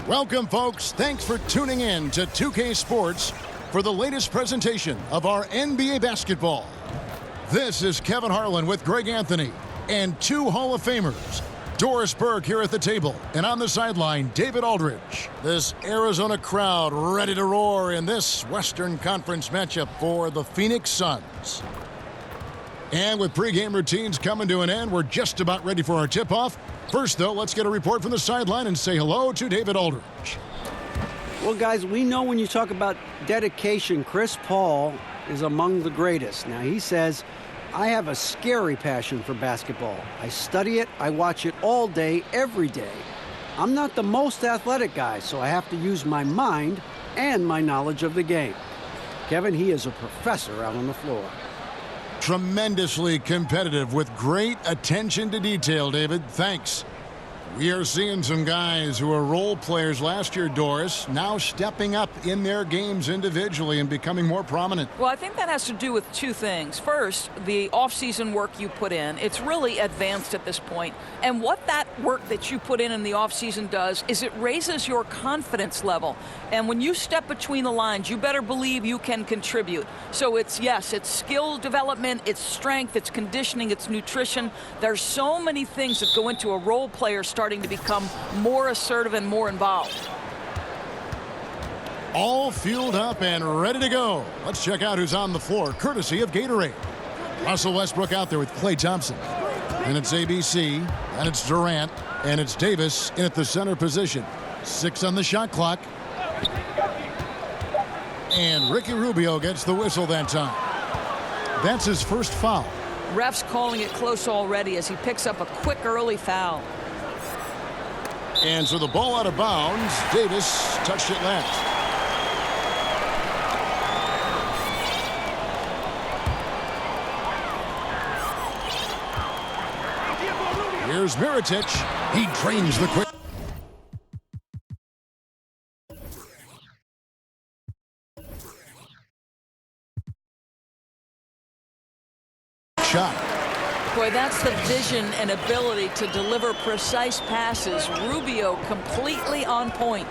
Welcome, folks. Thanks for tuning in to 2K Sports for the latest presentation of our NBA basketball. This is Kevin Harlan with Greg Anthony and two Hall of Famers, Doris Burke here at the table, and on the sideline, David Aldridge. This Arizona crowd ready to roar in this Western Conference matchup for the Phoenix Suns. And with pregame routines coming to an end, we're just about ready for our tip-off. First, though, let's get a report from the sideline and say hello to David Aldridge. Well, guys, we know when you talk about dedication, Chris Paul is among the greatest. Now, he says, I have a scary passion for basketball. I study it, I watch it all day, every day. I'm not the most athletic guy, so I have to use my mind and my knowledge of the game. Kevin, he is a professor out on the floor. Tremendously competitive with great attention to detail, David. Thanks. We are seeing some guys who were role players last year, Doris, now stepping up in their games individually and becoming more prominent. Well, I think that has to do with two things. First, the off-season work you put in. It's really advanced at this point. And what that work that you put in the off-season does is it raises your confidence level. And when you step between the lines, you better believe you can contribute. So it's, yes, it's skill development, it's strength, it's conditioning, it's nutrition. There's so many things that go into a role player starting to become more assertive and more involved. All fueled up and ready to go. Let's check out who's on the floor, courtesy of Gatorade. Russell Westbrook out there with Klay Thompson. And it's ABC, and it's Durant, and it's Davis in at the center position. 6 on the shot clock. And Ricky Rubio gets the whistle that time. That's his first foul. Ref's calling it close already as he picks up a quick early foul. And so the ball out of bounds. Davis touched it last. Here's Mirotic. He drains the quick shot. Boy, that's the vision and ability to deliver precise passes. Rubio completely on point.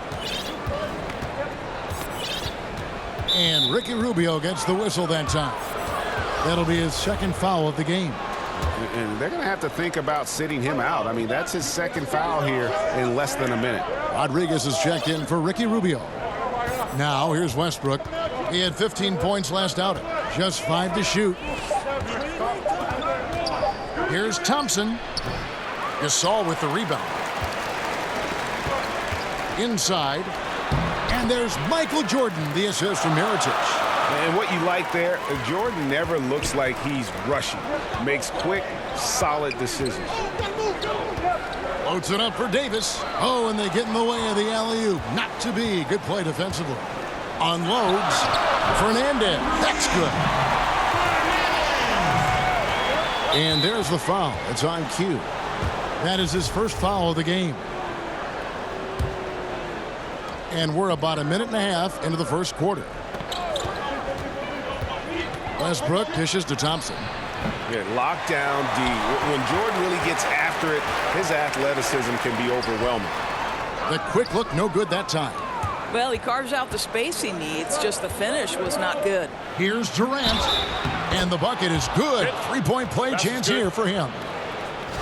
And Ricky Rubio gets the whistle that time. That'll be his second foul of the game. And they're going to have to think about sitting him out. I mean, that's his second foul here in less than a minute. Rodriguez is checked in for Ricky Rubio. Now, here's Westbrook. He had 15 points last outing. Just 5 to shoot. Here's Thompson. Gasol with the rebound. Inside. And there's Michael Jordan, the assist from Mirotic. And what you like there, Jordan never looks like he's rushing. Makes quick, solid decisions. Loads it up for Davis. Oh, and they get in the way of the alley-oop. Not to be. Good play defensively. Unloads. Fernandez. That's good. And there's the foul. It's on cue. That is his first foul of the game. And we're about a minute and a half into the first quarter. Westbrook dishes to Thompson. Yeah, locked down D. When Jordan really gets after it, his athleticism can be overwhelming. The quick look, no good that time. Well, he carves out the space he needs, just the finish was not good. Here's Durant. And the bucket is good. Three-point play chance here for him.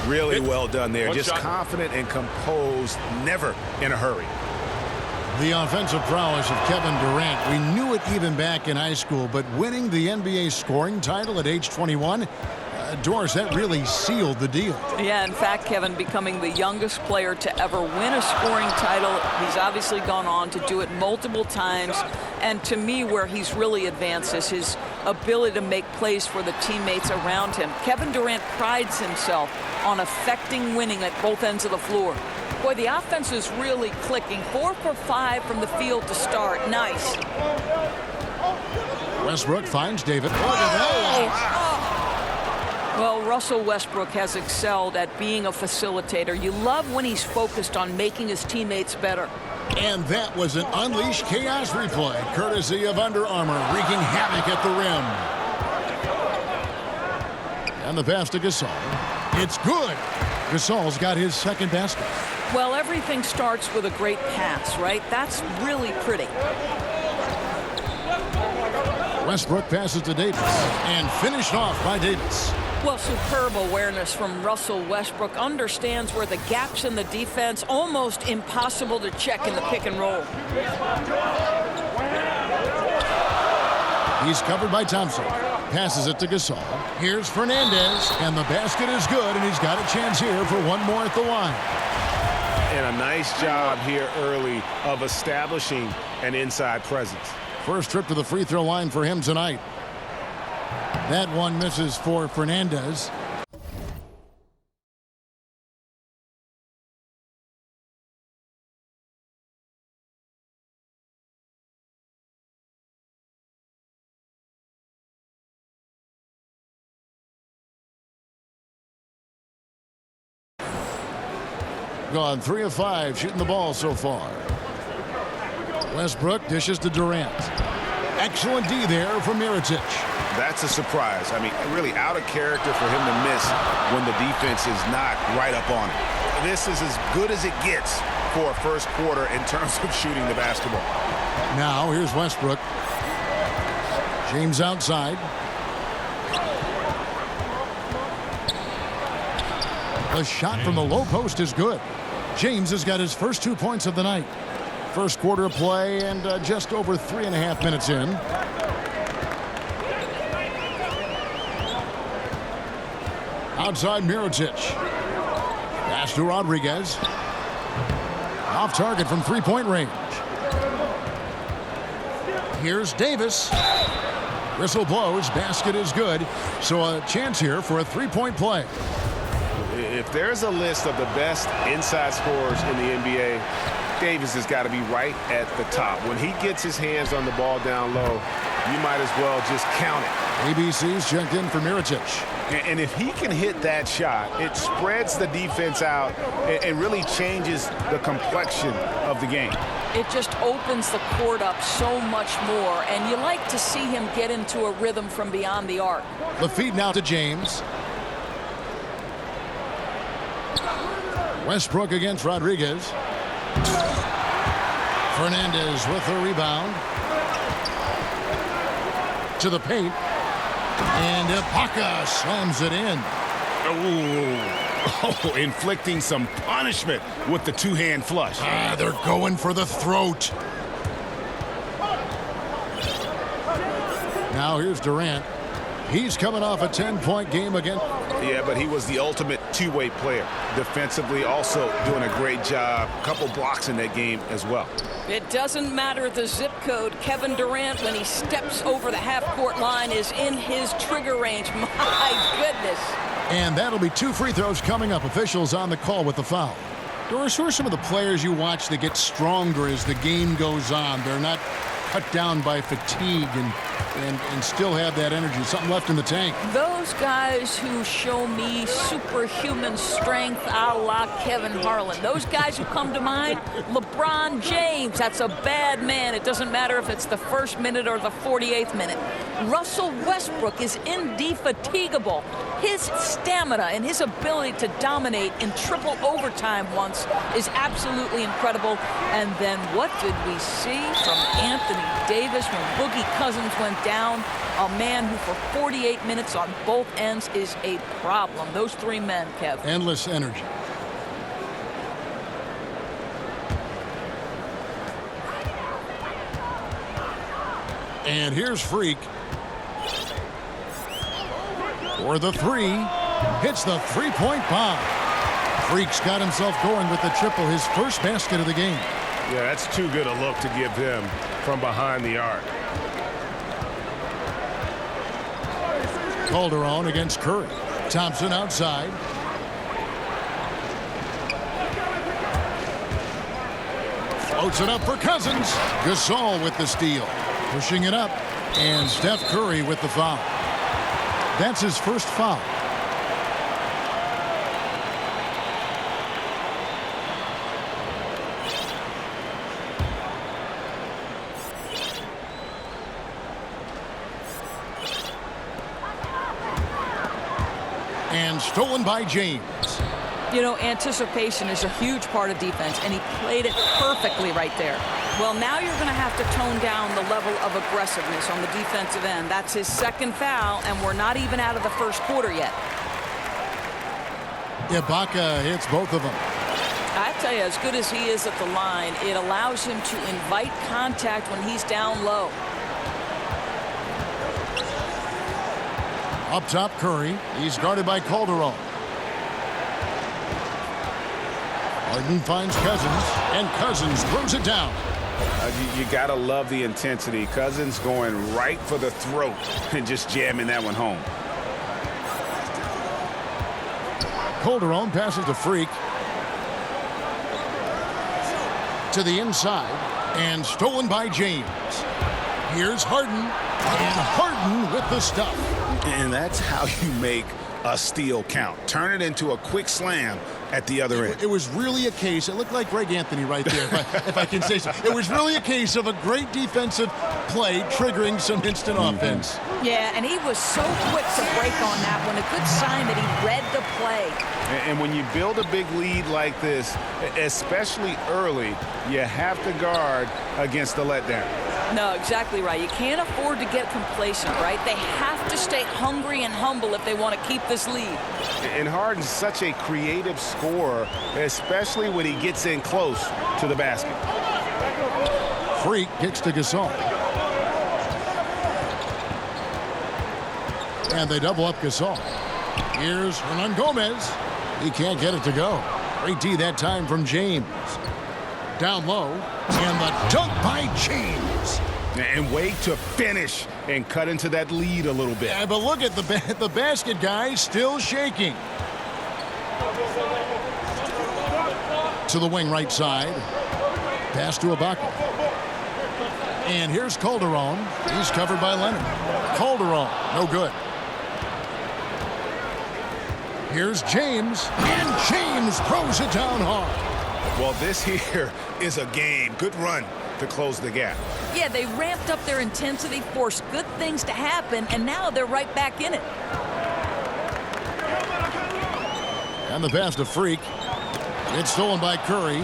Really well done there. Just confident and composed, never in a hurry. The offensive prowess of Kevin Durant. We knew it even back in high school, but winning the NBA scoring title at age 21, Doris, that really sealed the deal. Yeah, in fact, Kevin, becoming the youngest player to ever win a scoring title. He's obviously gone on to do it multiple times. And to me, where he's really advanced is his ability to make plays for the teammates around him. Kevin Durant prides himself on affecting winning at both ends of the floor. Boy, the offense is really clicking. 4 for 5 from the field to start. Nice. Westbrook finds David. Look at that. Well, Russell Westbrook has excelled at being a facilitator. You love when he's focused on making his teammates better. And that was an Unleash Chaos replay, courtesy of Under Armour, wreaking havoc at the rim. And the pass to Gasol. It's good. Gasol's got his second basket. Well, everything starts with a great pass, right? That's really pretty. Westbrook passes to Davis and finished off by Davis. Well, superb awareness from Russell Westbrook. Understands where the gaps in the defense, almost impossible to check in the pick and roll. He's covered by Thompson. Passes it to Gasol. Here's Fernandez, and the basket is good, and he's got a chance here for one more at the line. And a nice job here early of establishing an inside presence. First trip to the free throw line for him tonight. That one misses for Fernandez. Gone 3 of 5 shooting the ball so far. Westbrook dishes to Durant. Excellent D there from Mirotic. That's a surprise. I mean, really out of character for him to miss when the defense is not right up on it. This is as good as it gets for a first quarter in terms of shooting the basketball. Now here's Westbrook. James outside. The shot from the low post is good. James has got his first 2 points of the night. First quarter of play and just over 3.5 minutes in. Outside Mirotic. Pass to Rodriguez. Off target from three-point range. Here's Davis. Whistle blows. Basket is good. So a chance here for a three-point play. If there's a list of the best inside scorers in the NBA, Davis has got to be right at the top. When he gets his hands on the ball down low, you might as well just count it. ABC's checked in for Mirotic. And if he can hit that shot, it spreads the defense out and really changes the complexion of the game. It just opens the court up so much more, and you like to see him get into a rhythm from beyond the arc. The feed now to James. Westbrook against Rodriguez. Fernandez with the rebound. To the paint. And Ibaka slams it in. Oh, inflicting some punishment with the two-hand flush. They're going for the throat. Now here's Durant. He's coming off a 10-point game again. Yeah, but he was the ultimate two-way player. Defensively, also doing a great job. A couple blocks in that game as well. It doesn't matter the zip code. Kevin Durant, when he steps over the half-court line, is in his trigger range. My goodness. And that'll be 2 free throws coming up. Officials on the call with the foul. Doris, who are some of the players you watch that get stronger as the game goes on? They're not cut down by fatigue and still have that energy, something left in the tank. Those guys who show me superhuman strength a la Kevin Harlan. Those guys who come to mind, LeBron James, that's a bad man. It doesn't matter if it's the first minute or the 48th minute. Russell Westbrook is indefatigable. His stamina and his ability to dominate in triple overtime once is absolutely incredible. And then what did we see from Anthony Davis when Boogie Cousins went down? A man who for 48 minutes on both ends is a problem. Those three men, Kev. Endless energy. And here's Freak. For the three. Hits the three-point bomb. Freak's got himself going with the triple, his first basket of the game. Yeah, that's too good a look to give him from behind the arc. Calderon against Curry. Thompson outside. Floats it up for Cousins. Gasol with the steal. Pushing it up. And Steph Curry with the foul. That's his first foul. And stolen by James. You know, anticipation is a huge part of defense, and he played it perfectly right there. Well, now you're going to have to tone down the level of aggressiveness on the defensive end. That's his second foul, and we're not even out of the first quarter yet. Ibaka hits both of them. I tell you, as good as he is at the line, it allows him to invite contact when he's down low. Up top, Curry. He's guarded by Calderon. Harden finds Cousins, and Cousins throws it down. You got to love the intensity. Cousins going right for the throat and just jamming that one home. Calderon passes to Freak. To the inside, and stolen by James. Here's Harden, and Harden with the stuff. And that's how you make a steal count. Turn it into a quick slam at the other end. It was really a case, it looked like Greg Anthony right there, if I can say so. It was really a case of a great defensive play triggering some instant offense. Yeah, and he was so quick to break on that one. A good sign that he read the play. And when you build a big lead like this, especially early, you have to guard against the letdown. No, exactly right. You can't afford to get complacent, right? They have to stay hungry and humble if they want to keep this lead. And Harden's such a creative scorer, especially when he gets in close to the basket. Freak kicks to Gasol. And they double up Gasol. Here's Hernangomez. He can't get it to go. Great D that time from James. Down low, and the dunk by James. And way to finish and cut into that lead a little bit. Yeah, but look at the basket guy still shaking. To the wing right side. Pass to Ibaka. And here's Calderon. He's covered by Leonard. Calderon, no good. Here's James, and James throws it down hard. Well, this here is a game. Good run to close the gap. Yeah, they ramped up their intensity, forced good things to happen, and now they're right back in it. And the pass to Freak. It's stolen by Curry.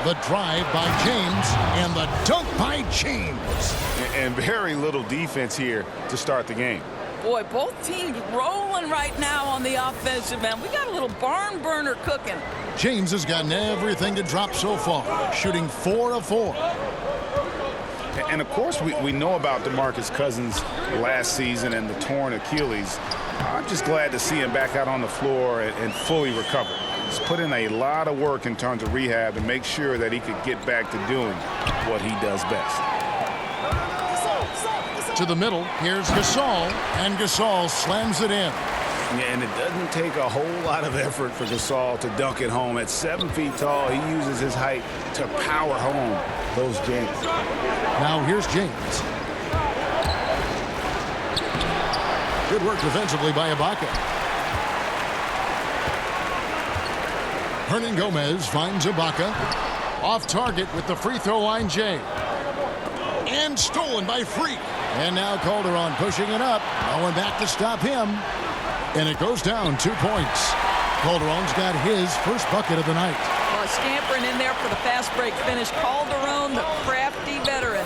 The drive by James, and the dunk by James. And very little defense here to start the game. Boy, both teams rolling right now on the offensive end. We got a little barn burner cooking. James has gotten everything to drop so far, shooting 4 of 4. And, of course, we know about DeMarcus Cousins last season and the torn Achilles. I'm just glad to see him back out on the floor and fully recovered. He's put in a lot of work in terms of rehab to make sure that he could get back to doing what he does best. To the middle, here's Gasol, and Gasol slams it in. And it doesn't take a whole lot of effort for Gasol to dunk it home. At 7 feet tall, he uses his height to power home those jams. Now here's James. Good work defensively by Ibaka. Hernangomez finds Ibaka. Off target with the free throw line, Jay. And stolen by Freak. And now Calderon pushing it up. No one back to stop him. And it goes down 2 points. Calderon's got his first bucket of the night. Well, scampering in there for the fast break finish. Calderon, the crafty veteran.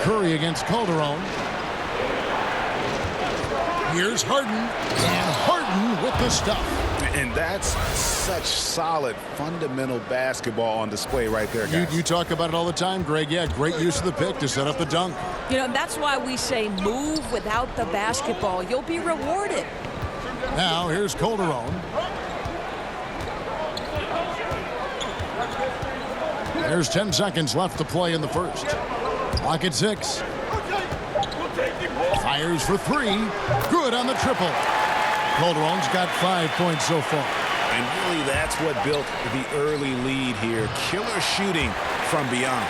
Curry against Calderon. Here's Harden. And Harden with the stuff. And that's such solid, fundamental basketball on display right there, guys. You talk about it all the time, Greg. Yeah, great use of the pick to set up the dunk. You know, that's why we say move without the basketball. You'll be rewarded. Now, here's Calderon. There's 10 seconds left to play in the first. Clock at 6. Fires for 3. Good on the triple. Calderon's got 5 points so far. And really, that's what built the early lead here. Killer shooting from beyond.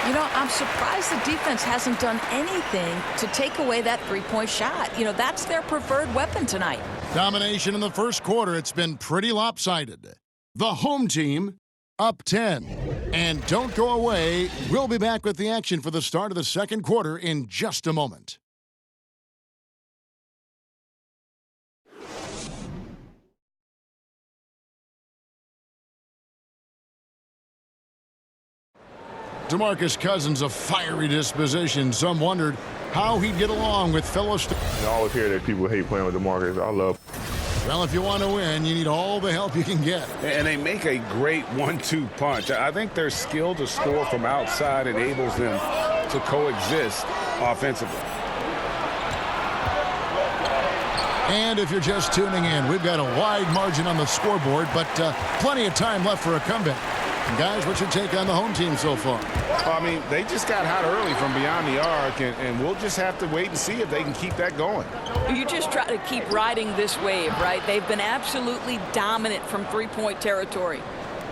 You know, I'm surprised the defense hasn't done anything to take away that three-point shot. You know, that's their preferred weapon tonight. Domination in the first quarter. It's been pretty lopsided. The home team up 10. And don't go away. We'll be back with the action for the start of the second quarter in just a moment. DeMarcus Cousins, a fiery disposition. Some wondered how he'd get along with fellow I always hear that people hate playing with DeMarcus. I love. Well, if you want to win, you need all the help you can get. And they make a great 1-2 punch. I think their skill to score from outside enables them to coexist offensively. And if you're just tuning in, we've got a wide margin on the scoreboard, but plenty of time left for a comeback. And guys, what's your take on the home team so far? I mean, they just got hot early from beyond the arc, and we'll just have to wait and see if they can keep that going. You just try to keep riding this wave, right? They've been absolutely dominant from three-point territory.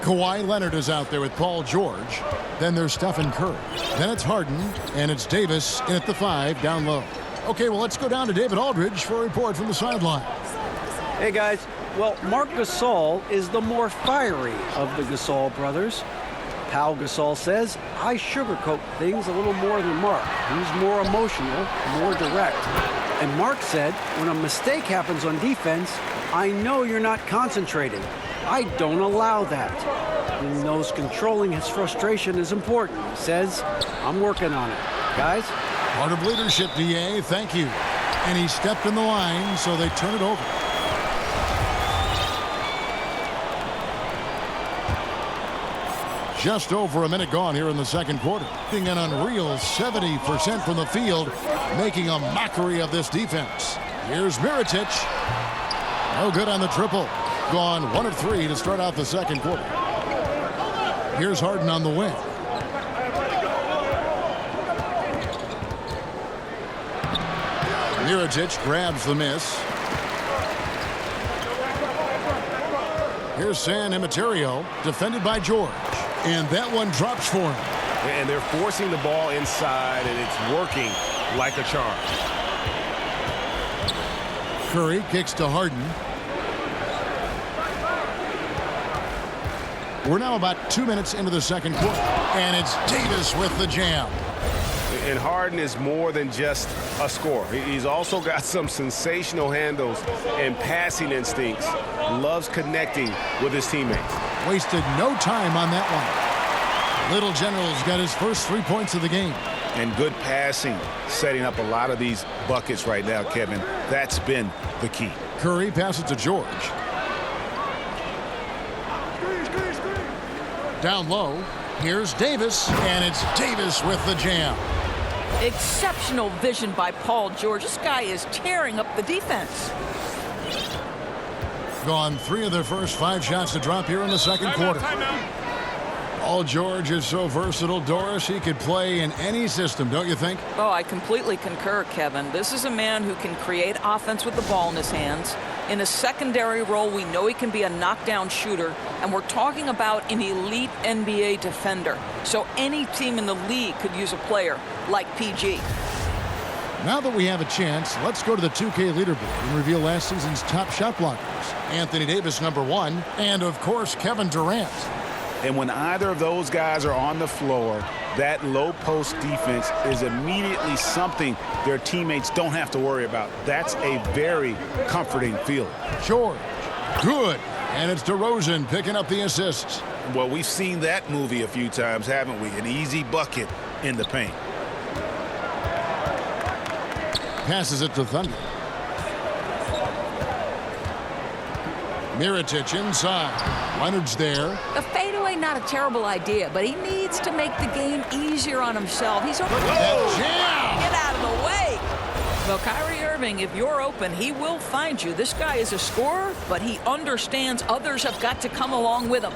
Kawhi Leonard is out there with Paul George. Then there's Stephen Curry. Then it's Harden, and it's Davis in at the 5 down low. Okay, well, let's go down to David Aldridge for a report from the sideline. Hey, guys. Well, Marc Gasol is the more fiery of the Gasol brothers. Pau Gasol says, I sugarcoat things a little more than Marc. He's more emotional, more direct. And Marc said, when a mistake happens on defense, I know you're not concentrating. I don't allow that. He knows controlling his frustration is important. He says, I'm working on it. Guys? Part of leadership, DA. Thank you. And he stepped in the line, so they turn it over. Just over a minute gone here in the second quarter. An unreal 70% from the field, making a mockery of this defense. Here's Mirotic. No good on the triple. Gone 1 of 3 to start out the second quarter. Here's Harden on the wing. Mirotic grabs the miss. Here's San Emeterio, defended by George. And that one drops for him. And they're forcing the ball inside, and it's working like a charm. Curry kicks to Harden. We're now about 2 minutes into the second quarter. And it's Davis with the jam. And Harden is more than just a scorer. He's also got some sensational handles and passing instincts. Loves connecting with his teammates. Wasted no time on that one. Little General's got his first 3 points of the game. And good passing, setting up a lot of these buckets right now, Kevin. That's been the key. Curry passes to George. Down low, here's Davis, and it's Davis with the jam. Exceptional vision by Paul George. This guy is tearing up the defense. Gone 3 of their first 5 shots to drop here in the second quarter. Paul George is so versatile, Doris. He could play in any system, don't you think? Oh, I completely concur, Kevin. This is a man who can create offense with the ball in his hands. In a secondary role, we know he can be a knockdown shooter, and we're talking about an elite NBA defender. So any team in the league could use a player like PG. Now that we have a chance, let's go to the 2K leaderboard and reveal last season's top shot blockers. Anthony Davis, #1, and of course, Kevin Durant. And when either of those guys are on the floor, that low post defense is immediately something their teammates don't have to worry about. That's a very comforting feeling. George, good. And it's DeRozan picking up the assists. Well, we've seen that movie a few times, haven't we? An easy bucket in the paint. Passes it to Thunder. Mirotic inside. Leonard's there. The fadeaway, not a terrible idea, but he needs to make the game easier on himself. He's Jam! Get out of the way. Well, Kyrie Irving, if you're open, he will find you. This guy is a scorer, but he understands others have got to come along with him.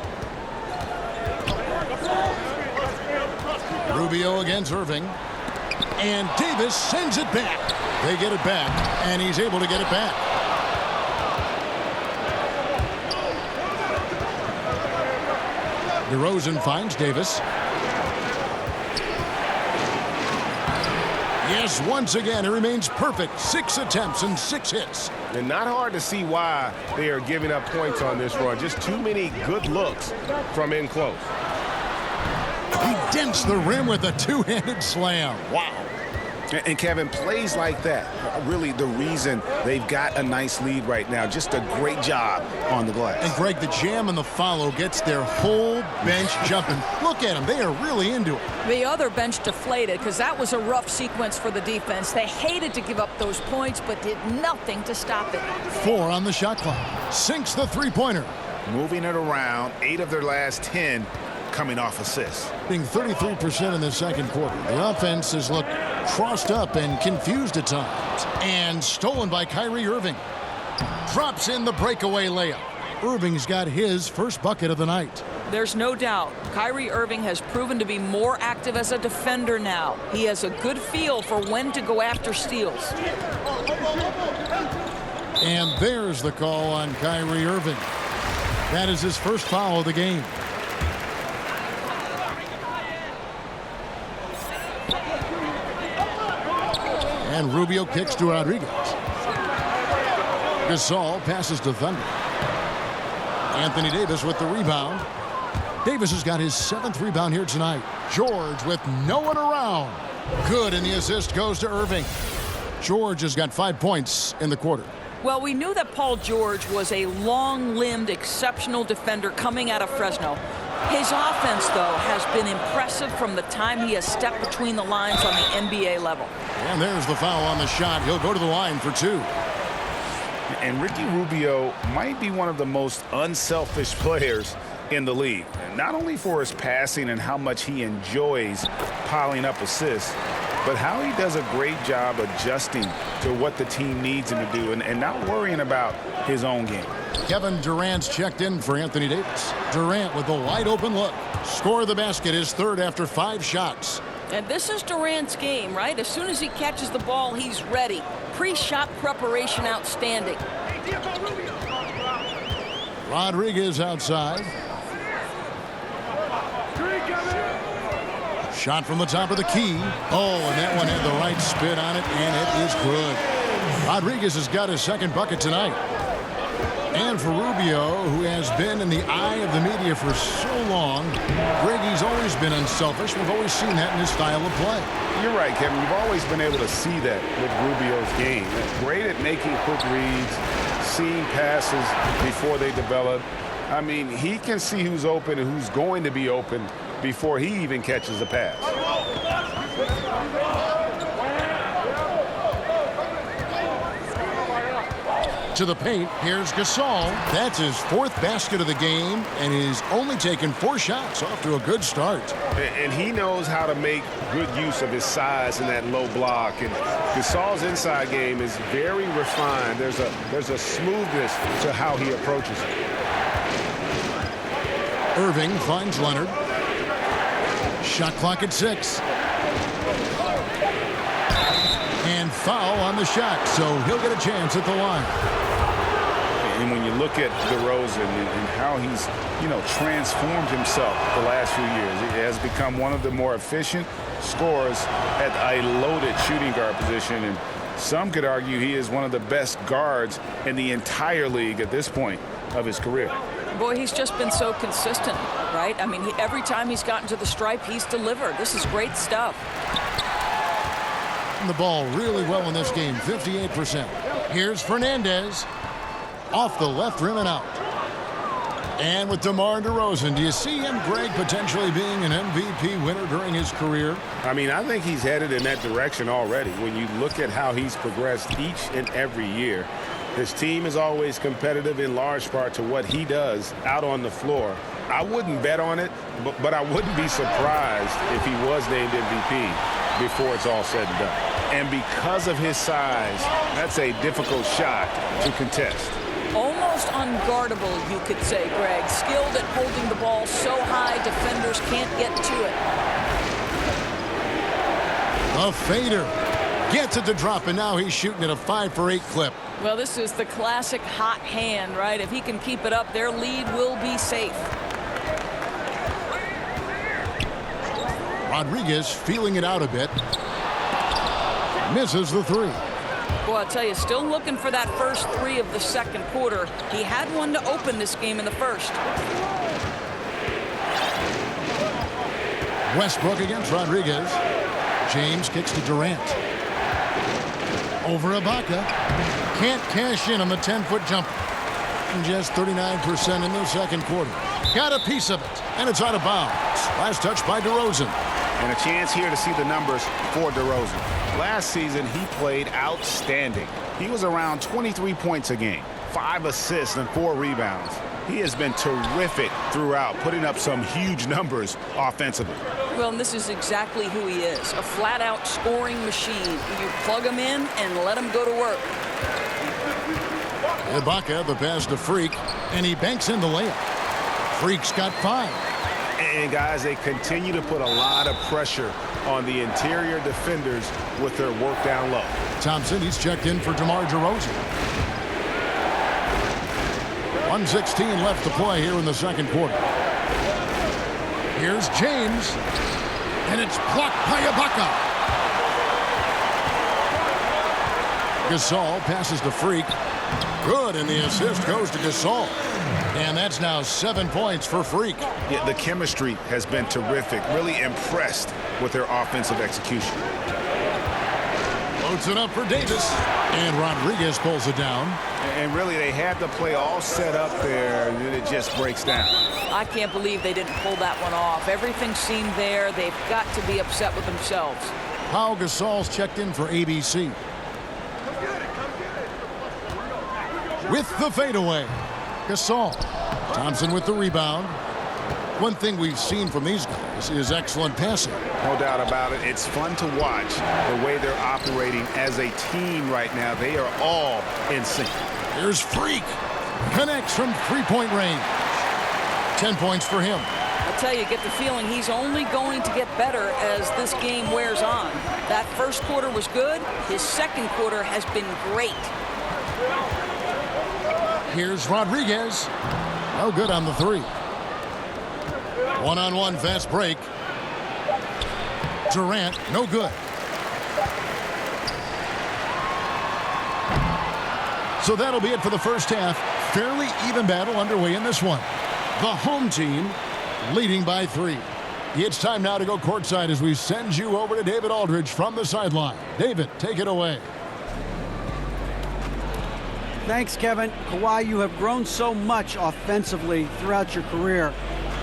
Rubio against Irving. And Davis sends it back. They get it back, and he's able to get it back. DeRozan finds Davis. Yes, once again, it remains perfect. 6 attempts and 6 hits. And not hard to see why they are giving up points on this run. Just too many good looks from in close. He dents the rim with a two-handed slam. Wow. And Kevin, plays like that are really the reason they've got a nice lead right now. Just a great job on the glass. And Greg, the jam and the follow gets their whole bench jumping. Look at them. They are really into it. The other bench deflated because that was a rough sequence for the defense. They hated to give up those points, but did nothing to stop it. 4 on the shot clock. Sinks the three-pointer. Moving it around, 8 of their last 10 coming off assists. Being 33% in the second quarter. The offense has looked crossed up and confused at times. And stolen by Kyrie Irving. Drops in the breakaway layup. Irving's got his first bucket of the night. There's no doubt Kyrie Irving has proven to be more active as a defender now. He has a good feel for when to go after steals. And there's the call on Kyrie Irving. That is his first foul of the game. And Rubio kicks to Rodriguez. Gasol passes to Thunder. Anthony Davis with the rebound. Davis has got his 7th rebound here tonight. George with no one around. Good, and the assist goes to Irving. George has got 5 points in the quarter. Well, we knew that Paul George was a long-limbed, exceptional defender coming out of Fresno. His offense, though, has been impressive from the time he has stepped between the lines on the NBA level. And there's the foul on the shot. He'll go to the line for 2. And Ricky Rubio might be one of the most unselfish players in the league. Not only for his passing and how much he enjoys piling up assists, but how he does a great job adjusting to what the team needs him to do and not worrying about his own game. Kevin Durant's checked in for Anthony Davis. Durant with a wide open look. Score the basket, his 3rd after 5 shots. And this is Durant's game, right? As soon as he catches the ball, he's ready. Pre-shot preparation outstanding. Rodriguez outside. Shot from the top of the key. Oh, and that one had the right spin on it, and it is good. Rodriguez has got his 2nd bucket tonight. And for Rubio, who has been in the eye of the media for so long, Greg, he's always been unselfish. We've always seen that in his style of play. You're right, Kevin. You've always been able to see that with Rubio's game. Great at making quick reads, seeing passes before they develop. I mean, he can see who's open and who's going to be open before he even catches the pass. To the paint, here's Gasol. That's his 4th basket of the game, and he's only taken 4 shots. Off to a good start. And he knows how to make good use of his size in that low block. And Gasol's inside game is very refined. There's a smoothness to how he approaches it. Irving finds Leonard. Shot clock at 6. And foul on the shot, so he'll get a chance at the line. And when you look at DeRozan and how he's, transformed himself the last few years, he has become one of the more efficient scorers at a loaded shooting guard position. And some could argue he is one of the best guards in the entire league at this point of his career. Boy, he's just been so consistent, right? I mean, every time he's gotten to the stripe, he's delivered. This is great stuff. The ball really well in this game, 58%. Here's Fernandez. Off the left rim and out. And with DeMar DeRozan, do you see him, Greg, potentially being an MVP winner during his career? I mean, I think he's headed in that direction already. When you look at how he's progressed each and every year, his team is always competitive in large part to what he does out on the floor. I wouldn't bet on it, but I wouldn't be surprised if he was named MVP before it's all said and done. And because of his size, that's a difficult shot to contest. Almost unguardable, you could say, Greg. Skilled at holding the ball so high, defenders can't get to it. A fader. Gets it to drop, and now he's shooting at a 5 for 8 clip. Well, this is the classic hot hand, right? If he can keep it up, their lead will be safe. Rodriguez feeling it out a bit. Misses the 3. Well, I'll tell you, still looking for that first 3 of the second quarter. He had one to open this game in the first. Westbrook against Rodriguez. James kicks to Durant. Over Ibaka. Can't cash in on the 10-foot jumper. Just 39% in the second quarter. Got a piece of it, and it's out of bounds. Last touch by DeRozan. And a chance here to see the numbers for DeRozan. Last season, he played outstanding. He was around 23 points a game, 5 assists and 4 rebounds. He has been terrific throughout, putting up some huge numbers offensively. Well, and this is exactly who he is, a flat-out scoring machine. You plug him in and let him go to work. Ibaka, the pass to Freak, and he banks in the layup. Freak's got 5. And, guys, they continue to put a lot of pressure on the interior defenders with their work down low. Thompson, he's checked in for DeMar DeRozan. 1:16 left to play here in the second quarter. Here's James, and it's blocked by Ibaka. Gasol passes to Freak. Good, and the assist goes to Gasol. And that's now 7 points for Freak. Yeah, the chemistry has been terrific. Really impressed with their offensive execution. Loads it up for Davis. And Rodriguez pulls it down. And really, they had the play all set up there, and then it just breaks down. I can't believe they didn't pull that one off. Everything seemed there. They've got to be upset with themselves. Pau Gasol's checked in for ABC. With the fadeaway. Gasol. Thompson with the rebound. One thing we've seen from these guys is excellent passing. No doubt about it. It's fun to watch the way they're operating as a team right now. They are all in sync. Here's Freak. Connects from three-point range. 10 points for him. I tell you, get the feeling he's only going to get better as this game wears on. That first quarter was good. His second quarter has been great. Here's Rodriguez. No good on the 3. One-on-one fast break. Durant, no good. So that'll be it for the first half. Fairly even battle underway in this one. The home team leading by 3. It's time now to go courtside as we send you over to David Aldridge from the sideline. David, take it away. Thanks, Kevin. Kawhi, you have grown so much offensively throughout your career.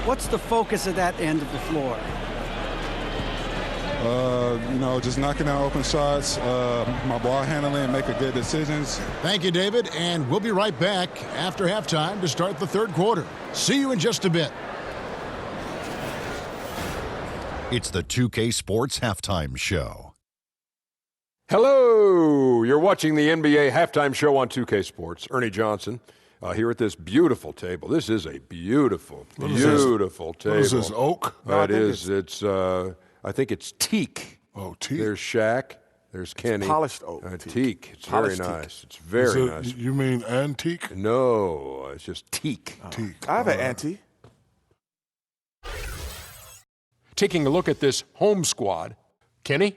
What's the focus of that end of the floor? Just knocking down open shots, my ball handling, making good decisions. Thank you, David, and we'll be right back after halftime to start the third quarter. See you in just a bit. It's the 2K Sports Halftime Show. Hello! You're watching the NBA Halftime Show on 2K Sports. Ernie Johnson here at this beautiful table. This is a beautiful table. What is this, oak? It is. I think it's teak. Oh, teak. There's Shaq. There's Kenny. It's polished oak. Teak. It's polished very teak. nice. It's very nice. You mean antique? No, it's just teak. Teak. I have an antique. Taking a look at this home squad. Kenny?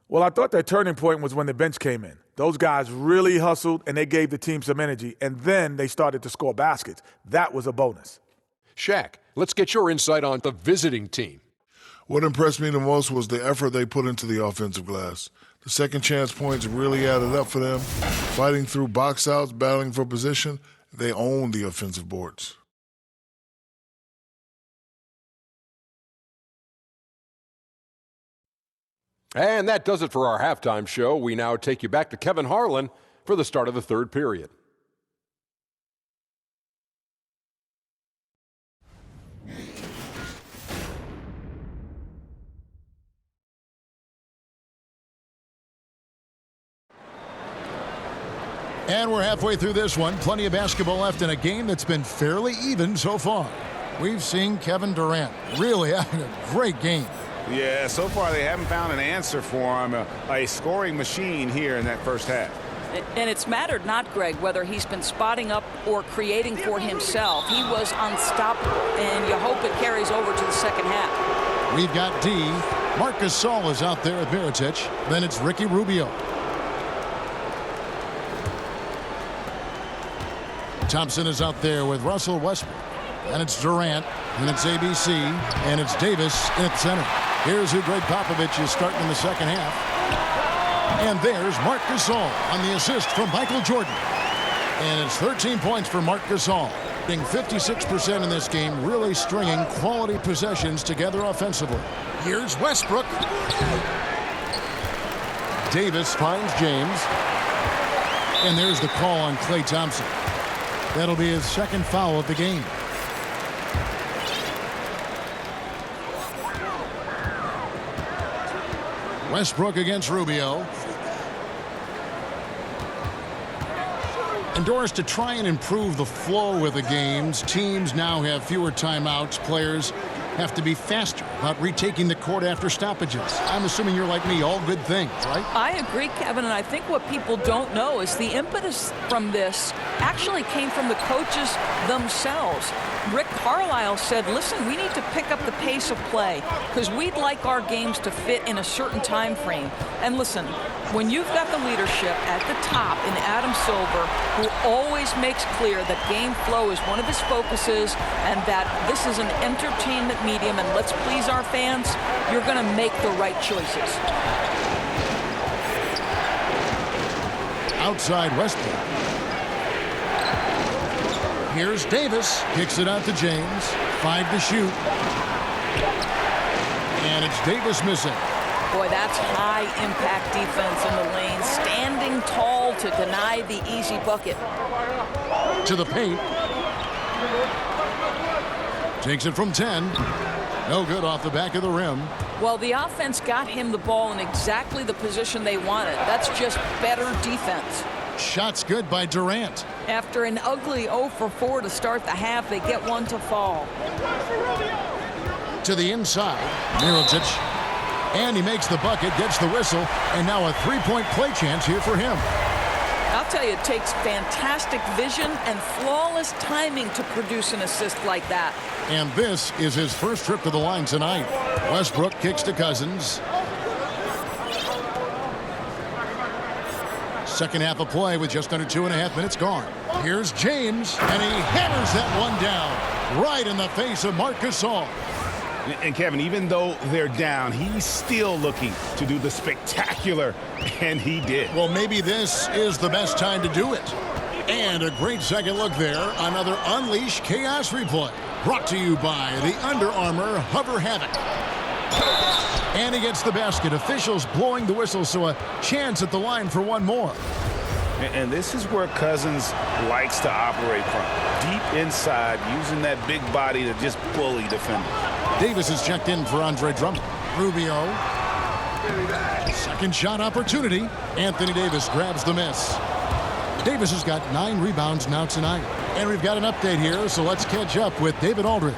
Well, I thought that turning point was when the bench came in. Those guys really hustled, and they gave the team some energy, and then they started to score baskets. That was a bonus. Shaq, let's get your insight on the visiting team. What impressed me the most was the effort they put into the offensive glass. The second chance points really added up for them. Fighting through box outs, battling for position, they owned the offensive boards. And that does it for our halftime show. We now take you back to Kevin Harlan for the start of the third period. And we're halfway through this one. Plenty of basketball left in a game that's been fairly even so far. We've seen Kevin Durant really having a great game. Yeah, so far they haven't found an answer for him. A scoring machine here in that first half. And it's mattered not, Greg, whether he's been spotting up or creating for himself. He was unstoppable, and you hope it carries over to the second half. We've got D. Marc Gasol is out there with Mirotic. Then it's Ricky Rubio. Thompson is out there with Russell Westbrook. And it's Durant, and it's ABC, and it's Davis in at center. Here's who Greg Popovich is starting in the second half. And there's Marc Gasol on the assist from Michael Jordan. And it's 13 points for Marc Gasol. Being 56% in this game, really stringing quality possessions together offensively. Here's Westbrook. Davis finds James. And there's the call on Klay Thompson. That'll be his second foul of the game. Westbrook against Rubio. And Doris, to try and improve the flow of the games, teams now have fewer timeouts. Players have to be faster about retaking the court after stoppages. I'm assuming you're like me, all good things, right? I agree, Kevin, and I think what people don't know is the impetus from this actually came from the coaches themselves. Rick Carlisle said, listen, we need to pick up the pace of play because we'd like our games to fit in a certain time frame. And listen, when you've got the leadership at the top in Adam Silver, who always makes clear that game flow is one of his focuses and that this is an entertainment medium and let's please our fans, you're going to make the right choices. Outside Westbrook. Here's Davis. Kicks it out to James. 5 to shoot. And it's Davis missing. Boy, that's high-impact defense in the lane. Standing tall to deny the easy bucket. To the paint. Takes it from 10. No good off the back of the rim. Well, the offense got him the ball in exactly the position they wanted. That's just better defense. Shot's good by Durant. After an ugly 0 for 4 to start the half, they get one to fall. To the inside. Mirotic. And he makes the bucket, gets the whistle, and now a three-point play chance here for him. I'll tell you, it takes fantastic vision and flawless timing to produce an assist like that. And this is his first trip to the line tonight. Westbrook kicks to Cousins. Second half of play with just under 2.5 minutes gone. Here's James, and he hammers that one down right in the face of Marc Gasol. And Kevin, even though they're down, he's still looking to do the spectacular, and he did. Well, maybe this is the best time to do it. And a great second look there. Another Unleash Chaos replay. Brought to you by the Under Armour Hover Havoc. And he gets the basket. Officials blowing the whistle, so a chance at the line for one more. And this is where Cousins likes to operate from. Deep inside, using that big body to just bully defenders. Davis is checked in for Andre Drummond. Rubio. Second shot opportunity. Anthony Davis grabs the miss. Davis has got 9 rebounds now tonight. And we've got an update here, so let's catch up with David Aldridge.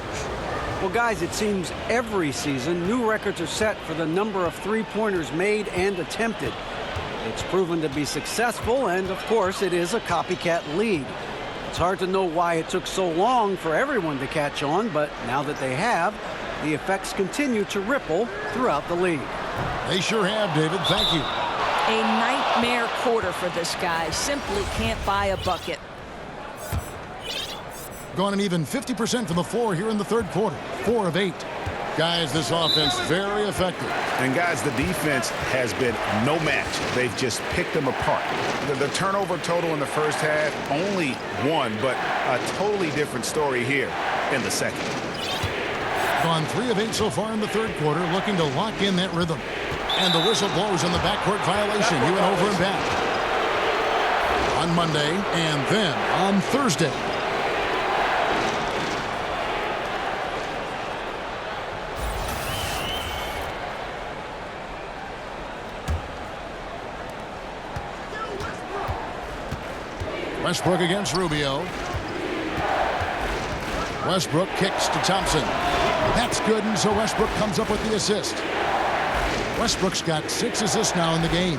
Well, guys, it seems every season new records are set for the number of three-pointers made and attempted. It's proven to be successful, and of course, it is a copycat league. It's hard to know why it took so long for everyone to catch on, but now that they have, the effects continue to ripple throughout the league. They sure have, David. Thank you. A nightmare quarter for this guy. Simply can't buy a bucket. Gone an even 50% from the floor here in the third quarter. 4 of 8. Guys, this offense very effective. And guys, the defense has been no match. They've just picked them apart. The turnover total in the first half, only 1, but a totally different story here in the second. Gone 3 of 8 so far in the third quarter, looking to lock in that rhythm. And the whistle blows on the backcourt violation. He went over and back. On Monday and then on Thursday. Westbrook against Rubio. Westbrook kicks to Thompson. That's good, and so Westbrook comes up with the assist. Westbrook's got 6 assists now in the game.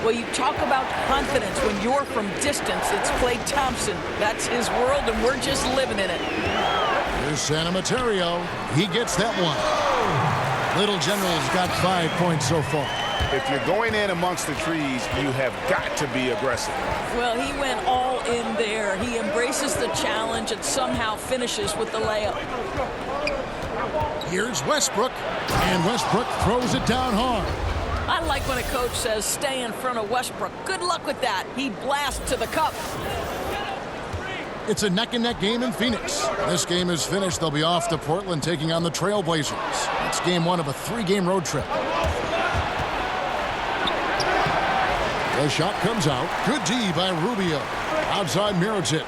Well, you talk about confidence when you're from distance. It's Klay Thompson. That's his world, and we're just living in it. Here's Santa Materio. He gets that one. Little General's got 5 points so far. If you're going in amongst the trees, you have got to be aggressive. Well, he went all in there. He embraces the challenge and somehow finishes with the layup. Here's Westbrook, and Westbrook throws it down hard. I like when a coach says stay in front of Westbrook. Good luck with that. He blasts to the cup. It's a neck-and-neck game in Phoenix. This game is finished. They'll be off to Portland taking on the Trailblazers. It's game one of a 3-game road trip. The shot comes out. Good D by Rubio. Outside Mirotic.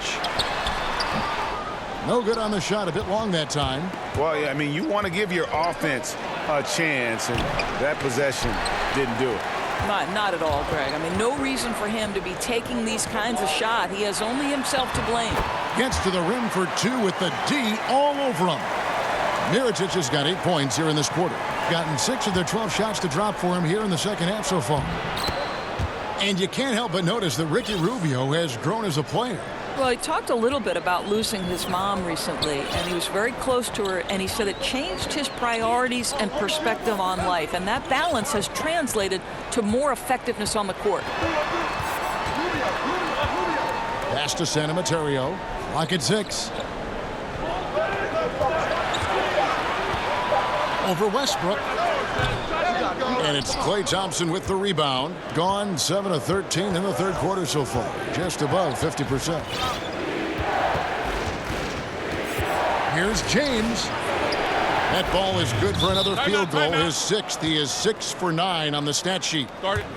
No good on the shot. A bit long that time. Well, yeah, I mean, you want to give your offense a chance, and that possession didn't do it. Not at all, Greg. I mean, no reason for him to be taking these kinds of shots. He has only himself to blame. Gets to the rim for 2 with the D all over him. Mirotic has got 8 points here in this quarter. Gotten 6 of their 12 shots to drop for him here in the second half so far. And you can't help but notice that Ricky Rubio has grown as a player. Well, he talked a little bit about losing his mom recently, and he was very close to her, and he said it changed his priorities and perspective on life, and that balance has translated to more effectiveness on the court. Pass to San Materio. Lock at 6. Over Westbrook. And it's Klay Thompson with the rebound. Gone 7 of 13 in the third quarter so far. Just above 50%. Here's James. That ball is good for another field goal. His 6th. He is 6 for 9 on the stat sheet.